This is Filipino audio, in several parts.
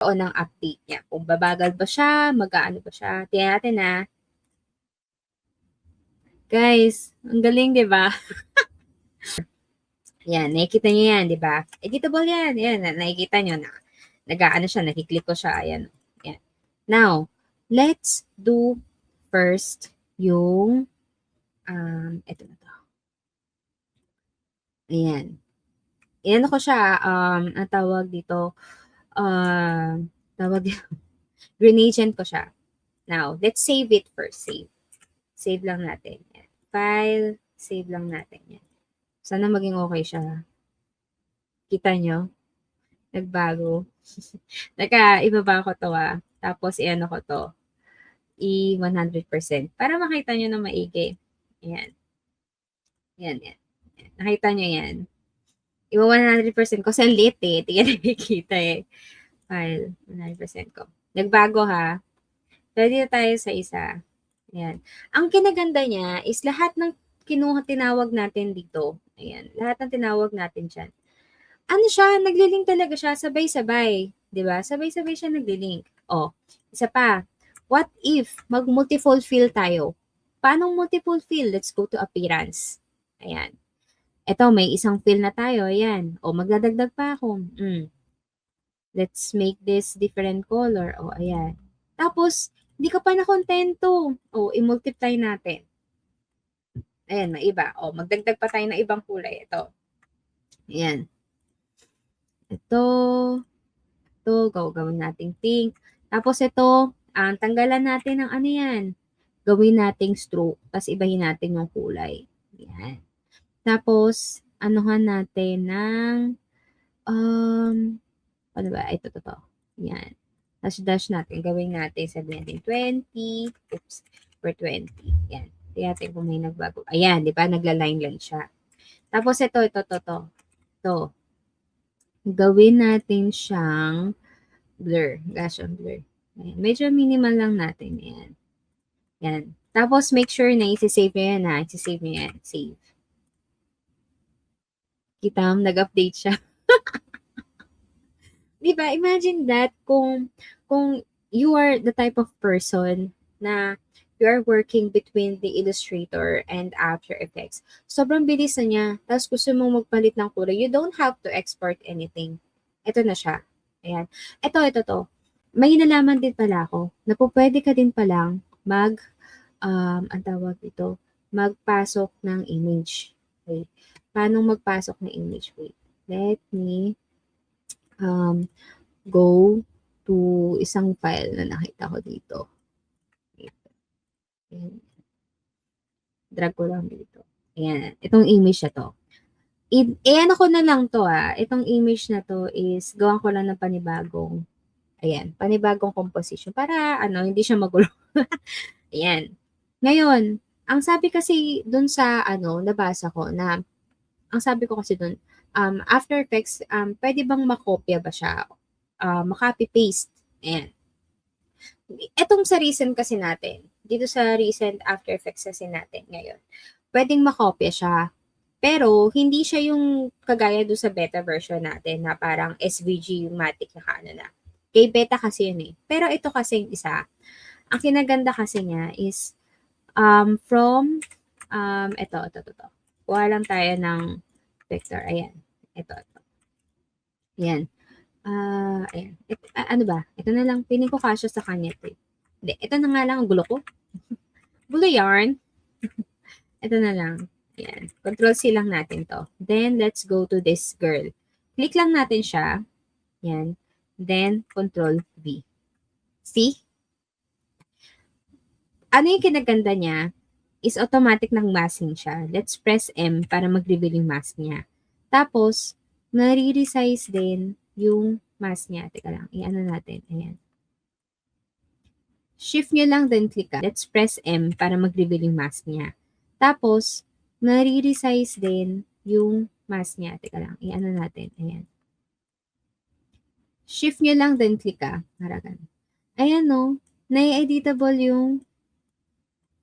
o ng update niya. Kung babagal ba siya, mag-aano ba siya. Tingnan natin na. Guys, ang galing, di ba? Yan, nakikita niyo yan, di ba? Editable yan. Yan, nakikita niyo na. Nag-aano siya, nakiklik ko siya. Ayan. Yan. Now, let's do first yung, ito na to. Ayan. Ayan ako siya, ang tawag dito, tawag dito, green agent ko siya. Now, let's save it first. Save. Save lang natin. Yan. File, save lang natin. Yan. Sana maging okay siya. Kita nyo? Nagbago. Naka-ibaba ko to Tapos, i-ano ko to. I-100%. Para makita nyo na maigi. Ayan. Yan. Nakita nyo yan. I-100% kasi ang lit eh. Tingnan nakikita eh. File, 100% ko. Nagbago ha. Pwede tayo sa isa. Ayan. Ang kinaganda niya is lahat ng tinawag natin dito. Ayan. Lahat ng tinawag natin dyan. Ano siya? Naglilink talaga siya. Sabay-sabay. Diba? Sabay-sabay siya naglilink. O, isa pa. What if mag-multiple fill tayo? Paano multiple fill? Let's go to appearance. Ayan. Ito, may isang fill na tayo. Ayan. O, magdadagdag pa ako. Let's make this different color. O, ayan. Tapos, hindi ka pa nakontento. O, i-multiply natin. Ayan, may iba. O, magdagdag pa tayo ng ibang kulay. Ito. Ayan. Ito. Gawin nating pink. Tapos ito, tanggalan natin ng ano yan. Gawin nating stroke. Tapos ibahin natin yung kulay. Ayan. Tapos, anuhan natin ng, ano ba? Ito. Ayan. Dash natin. Gawin natin, sabihin natin 20. Oops. For 20. Ayan. Tingnan natin kung may nagbago. Ayan, di ba? Nagla-line lang siya. Tapos ito. Ito. Gawin natin siyang blur. Gaussian blur. Ayan. Medyo minimal lang natin. Ayan. Yan. Tapos, make sure na isi-save nyo yan ha. Isi-save nyo yan. Save. Kita mo, nag-update siya. Diba? Imagine that kung you are the type of person na you are working between the Illustrator and After Effects. Sobrang bilis na niya. Tapos gusto mong magpalit ng kulay. You don't have to export anything. Ito na siya. Ayan. Ito to. May nalaman din pala ako na po pwede ka din palang ang tawag dito, magpasok ng image. Okay. Paano magpasok ng image? Wait. Let me go to isang file na nakita ko dito. Ayan. Drag ko lang dito. Ayan. Itong image na to. Ayan ako na lang to Itong image na to is gawan ko lang ng panibagong composition para hindi siya magulo. Ayan. Ngayon, ang sabi kasi dun sa nabasa ko na ang sabi ko kasi dun, After Effects, pwede bang makopya ba siya? Makopy-paste. Ayan. Etong sa recent kasi natin, dito sa recent After Effects kasi natin ngayon, pwedeng makopya siya. Pero, hindi siya yung kagaya doon sa beta version natin na parang SVG yung matic na na. Kay beta kasi yun eh. Pero ito kasi yung isa. Ang kinaganda kasi niya is from ito. Kuha lang tayo ng vector. Ayan. Ito. Ayan. Ayan. Ano ba? Ito na lang. Piling ko kasya sa kanya ito. Hindi. Ito na nga lang. Ang gulo ko. Gulo yarn. Ito na lang. Ayan. Control-C lang natin to. Then, let's go to this girl. Click lang natin siya. Ayan. Then, Control-V. See? Ano yung kinaganda niya? Is automatic ng masking siya. Let's press M para mag-reveal yung mask niya. Tapos, nare-resize din yung mask niya. Teka lang, i-ano natin. Ayan. Shift nyo lang, then click ka. Let's press M para mag-reveal yung mask niya. Tapos, nare-resize din yung mask niya. Teka lang, i-ano natin. Ayan. Shift nyo lang, then click ka. Haragan. Ayan no, na-editable yung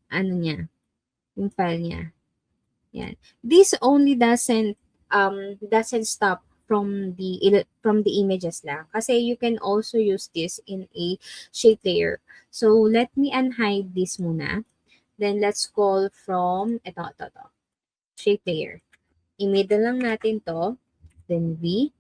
niya. Yung file niya. Yan. This only doesn't stop from the images lang. Kasi you can also use this in a shape layer. So, let me unhide this muna. Then, let's call from, ito, shape layer. I-middle lang natin to. Then, V.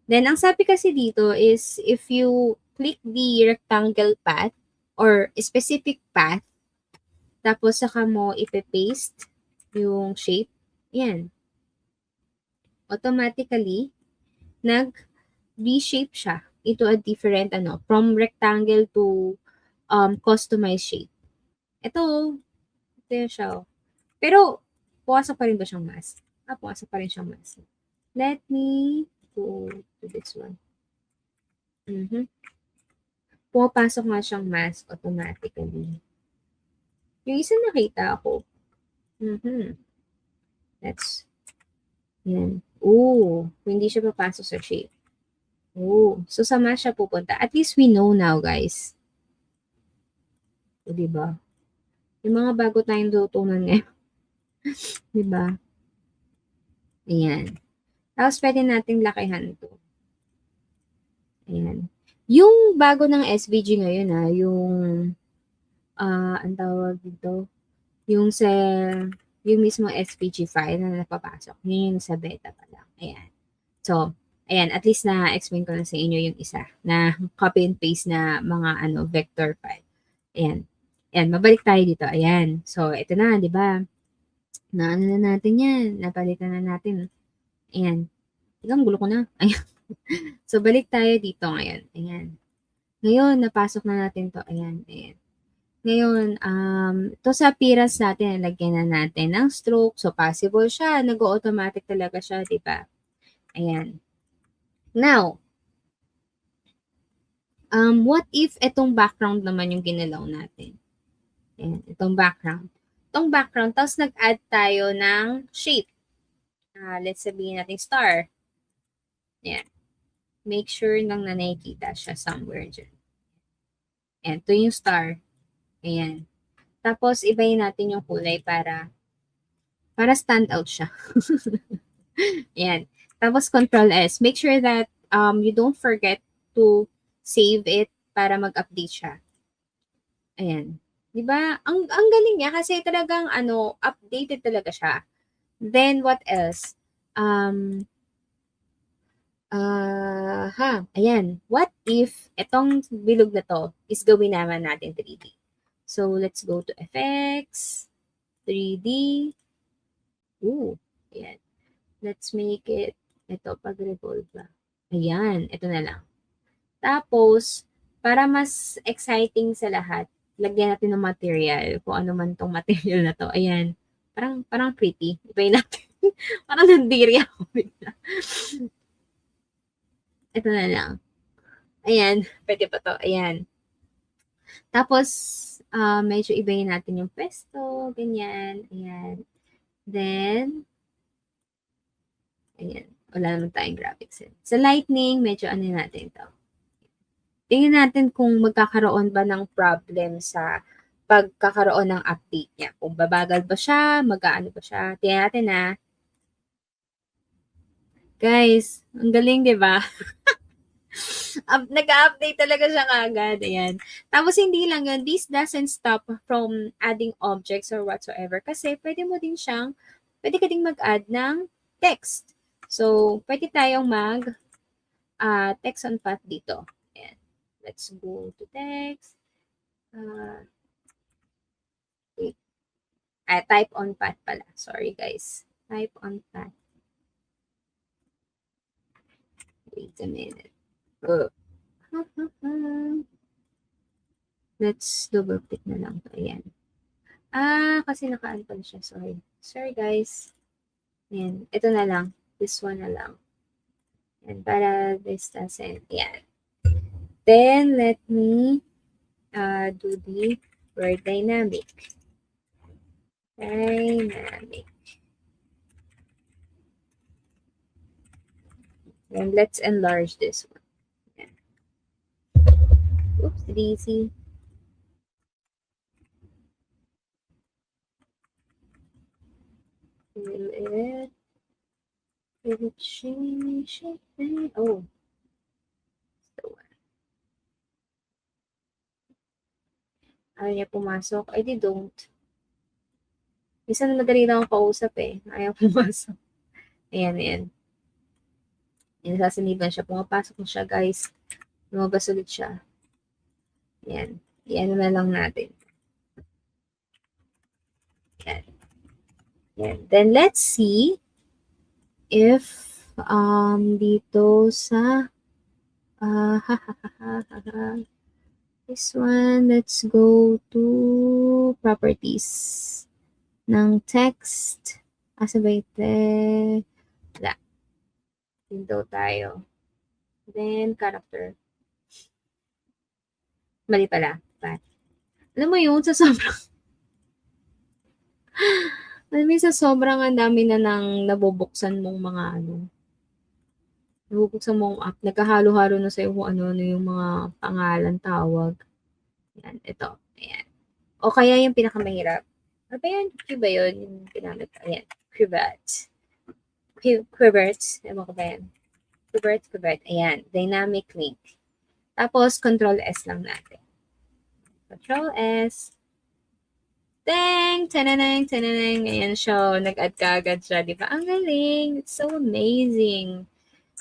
Then, ang sabi kasi dito is, if you click the rectangle path, or specific path, tapos saka mo ipe-paste yung shape, yan. Automatically, nag-reshape siya into a different, from rectangle to customized shape. Ito yun siya. Pero, pumasok pa rin ba siyang mask? Pumasok pa rin siyang mask. Let me go to this one. Pumapasok nga siyang mask automatically. Yung isa nakita ako. That's, yan. Hindi siya papasok sa shape. So sa mask siya pupunta. At least we know now, guys. Diba? Yung mga bago tayong tutunan ngayon. Diba? Ayan. Tapos pwede nating lakihan to. Ayan. Yung bago ng SVG ngayon, yung, ang tawag dito, yung mismo SVG file na napapasok. Yun yung sa beta pa lang. Ayan. So, ayan, at least na-explain ko na sa inyo yung isa na copy and paste na mga vector file. Ayan. Ayan, mabalik tayo dito. Ayan. So, ito na, di ba? Na natin yan. Napalitan na natin. Ayan. Ikaw, gulo ko na. Ayan. So, balik tayo dito ngayon. Ayan. Ngayon, napasok na natin to. Ayan. Ayan. Ngayon, to sa appearance natin, lagyan na natin ng stroke. So, possible siya. Nag-automatic talaga siya, di ba? Ayan. Now, what if itong background naman yung ginalaw natin? Ayan, itong background. Itong background, tapos nag-add tayo ng shape. Let's sabihin natin star. Ayan. Make sure nang nakikita siya somewhere dyan. Ayan, ito yung star. Ayan. Tapos, ibayin natin yung kulay para stand out siya. Ayan. Tapos, Control S. Make sure that you don't forget to save it para mag-update siya. Ayan. Diba? Ang galing niya kasi talagang updated talaga siya. Then, what else? Ayan. What if itong bilog na to is gawin naman natin 3D? So, let's go to Effects, 3D. Ayan. Let's make it, ito, pag-revolve ba? Ayan, ito na lang. Tapos, para mas exciting sa lahat, lagyan natin ng material, kung ano man tong material na to. Ayan. Parang pretty. Ibayin natin. Parang nandiri ako bigla. Ito na lang. Ayan. Pwede pa to. Ayan. Tapos, medyo ibayin natin yung pesto. Ganyan. Ayan. Then, ayan. Wala naman tayong graphics. Sa lightning, medyo natin to. Tingnan natin kung magkakaroon ba ng problem sa pagkakaroon ng update niya. Kung babagal ba siya, mag-aano ba siya. Tingnan natin Guys, ang galing, di ba? Nag-update talaga siya kagad. Ayan. Tapos, hindi lang yun. This doesn't stop from adding objects or whatsoever. Kasi, pwede ka ding mag-add ng text. So, pwede tayong text on path dito. Ayan. Let's go to text. Wait. Type on path pala. Sorry, guys. Type on path. Wait a minute. Let's double click na lang. Ayan. Kasi naka-ano pala siya. Sorry, guys. Ayan. Ito na lang. This one na lang. Ayan. Para this doesn't. Ayan. Then, let me do the word dynamic. Dynamic. And let's enlarge this one. Ayan. Oops, daisy. Fill it. Will it change anything? Oh. So, ayaw niya pumasok. I di don't. Minsan madali lang ako kausap eh. Ayaw pumasok. Ayan, ayan. Ayan, sasaniban siya. Pumapasok na siya, guys. Lumabas ulit siya. Ayan. Ayan na lang natin. Ayan. Ayan. Then, let's see if dito sa this one, let's go to properties ng text. Asa ba ito? Wala. Window tayo. Then, character. Mali pala. But, alam mo yun, sa sobrang alam mo sa sobrang ang dami na nang nabubuksan mong mga nabubuksan mong app, nagkahalo-halo na sa'yo kung ano yung mga pangalan, tawag. Yan, ito. Ayan. O kaya yung pinakamahirap. Ano ba yan? Q ba yun? Yung ginamit. Ayan. Quivet. Quivet. Ewan ko ba yan? Quivet. Ayan. Dynamic link. Tapos, Control S lang natin. Control S. Dang! Tananang! Ayan siya. Nag-add ka agad siya. Di ba? Ang galing. It's so amazing.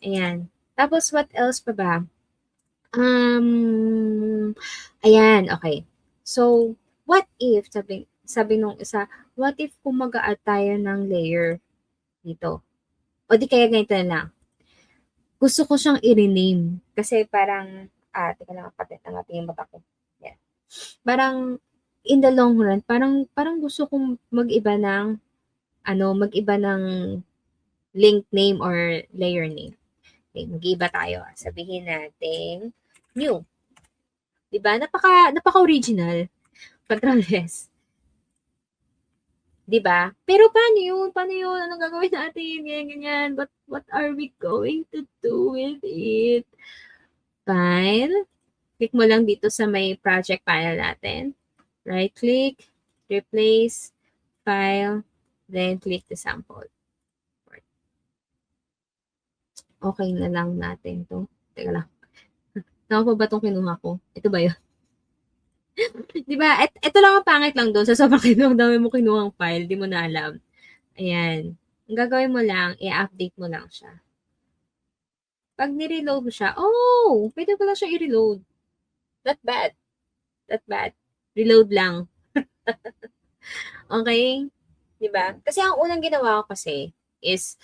Ayan. Tapos, what else pa ba? Ayan. Okay. So, what if, sabi nung isa, what if kung mag-a-add tayo ng layer dito? O di kaya ganito na lang. Gusto ko siyang i-rename. Kasi parang, teka lang, patit na natin yung mata ko. Yan. Parang, in the long run, parang gusto kong mag-iba ng link name or layer name. Okay, mag-iba tayo. Sabihin natin, new. Diba? Napaka-original. Control S. Diba? Pero paano yun? Anong gagawin natin? Ganyan. What are we going to do with it? File. Click mo lang dito sa may project panel natin. Right click, replace, file, then click the sample. Okay na lang natin to. Teka lang. Tama pa ba itong kinuha ko? Ito ba yun? Di ba? Ito lang ang pangit lang doon. Sa sobrang dami mo kinuhang file, di mo na alam. Ayan. Ang gagawin mo lang, i-update mo lang siya. Pag ni-reload mo siya, oh! Pwede ko lang siya i-reload. Not bad. Reload lang. Okay? Diba? Kasi ang unang ginawa ko kasi is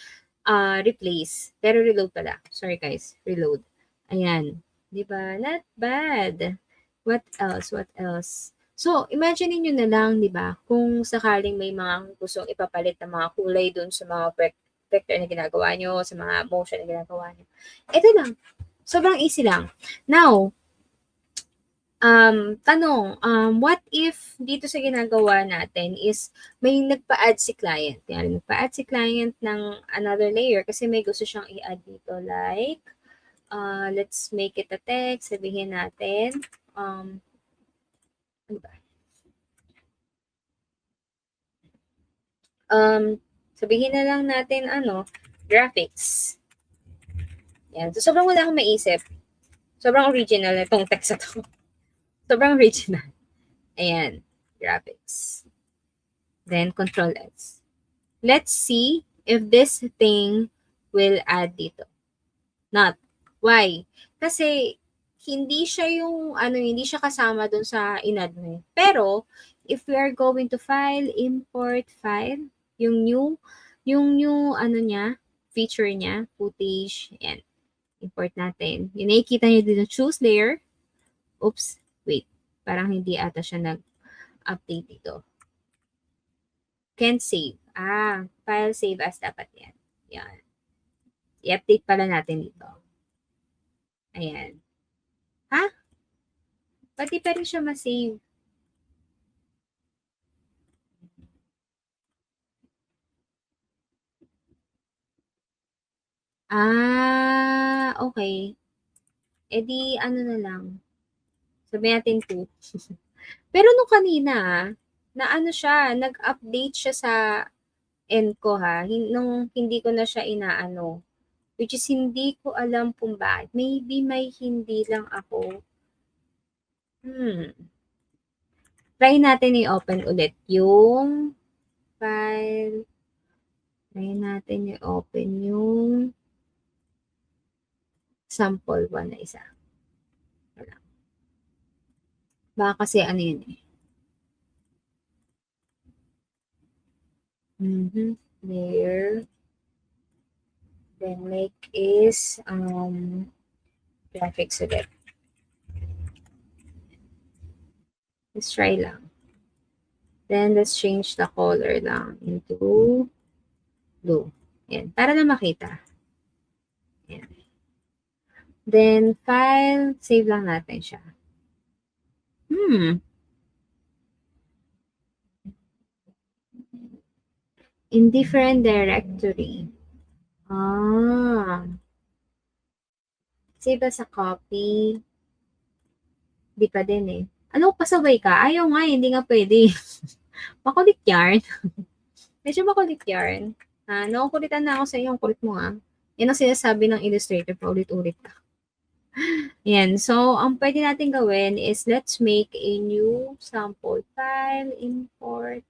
replace. Pero reload pala. Sorry guys. Reload. Ayan. Diba? Not bad. What else? So, imagine niyo na lang, di ba, kung sakaling may mga gustong ipapalit na mga kulay dun sa mga vector na ginagawa nyo, sa mga motion na ginagawa nyo. Ito lang. Sobrang easy lang. Now, tanong, what if dito sa ginagawa natin is may nagpa-add si client. Yan, nagpa-add si client ng another layer kasi may gusto siyang i-add dito like, let's make it a text. Sabihin natin, ano ba? Sabihin na lang natin, graphics. Yan. So, sobrang wala akong maisip. Sobrang original na itong text na to. Sobrang original. Ayan. Graphics. Then, Control S. Let's see if this thing will add dito. Not. Why? Kasi, hindi siya hindi siya kasama dun sa in-add mo. Pero, if we are going to file, import file, yung new, feature niya, footage, ayan. Import natin. Yung nakikita nyo dito, choose layer. Oops, wait. Parang hindi ata siya nag-update dito. Can't save. File save as dapat yan. Yan. I-update pala natin dito. Ayan. Ha? Pati pa rin siya ma-save. Okay. E di, na lang. Sabihin natin 2. Pero nung kanina, na siya, nag-update siya sa end ko ha, nung hindi ko na siya inaano, which is hindi ko alam kung bakit. Maybe may hindi lang ako. Try natin i-open ulit yung file. Try natin i-open yung sample 1 na isa. Wala. Baka kasi ano yun eh. Layer. Then make is graphics ulit. Let's try lang. Then let's change the color lang into blue. Yan, para na makita. Yan. Then file, save lang natin siya. In different directory. Save as a copy. Di pa din eh. Ano, pasaway ka? Ayaw nga, hindi nga pwede. Makulit yarn. Medyo makulit yarn. Nakukulitan na ako sa iyo, ang kulit mo ah. Yan ang sinasabi ng Illustrator, paulit-ulit ka. Yan. So, ang pwede natin gawin is let's make a new sample file, import.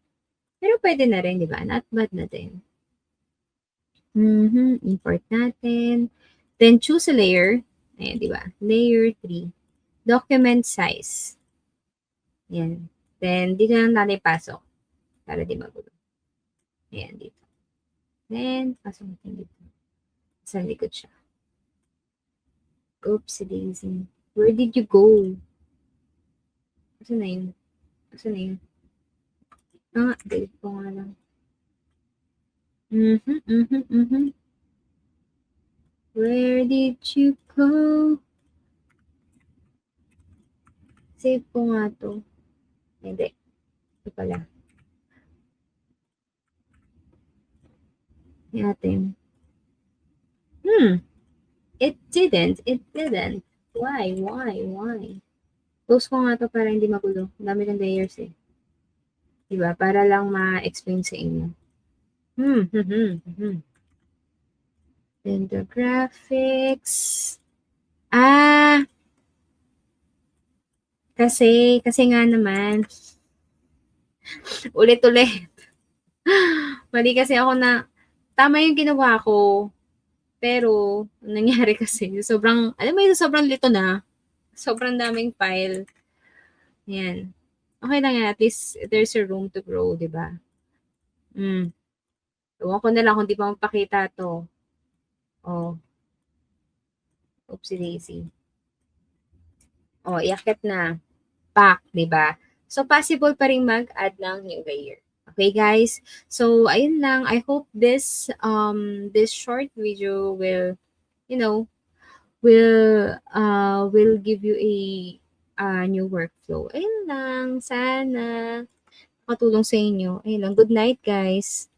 Pero pwede na rin, di ba? Not bad na din. Import natin. Then, choose a layer. Ayan, di ba? Layer 3. Document size. Yan. Then, dito na natin pasok. Para di magulo. Ayan, dito. Then, pasok natin dito. Sa likod siya. Oops, daisy. Where did you go? Asan na yun? Asan na yun? Delete ko nga lang. Where did you go? Save ko nga to. Hindi. Ito pala. Natin. It didn't. Why? Close ko nga to para hindi magulo. Dami ng layers eh. Diba? Para lang ma-explain sa inyo. Then the graphics. Kasi nga naman. Ulit-ulit. Mali kasi ako na, tama yung ginawa ko. Pero, nangyari kasi, sobrang, alam mo yun, sobrang lito na. Sobrang daming file. Yan. Okay lang yan. At least, there's a room to grow, di ba? Ewan ko na lang kung di pa mapakita to. Oopsie daisy. Iakit na. Back, di ba? So, possible pa rin mag-add ng new layer. Okay, guys? So, ayun lang. I hope this short video will, will give you a new workflow. Ayun lang. Sana makatulong sa inyo. Ayun lang. Good night, guys.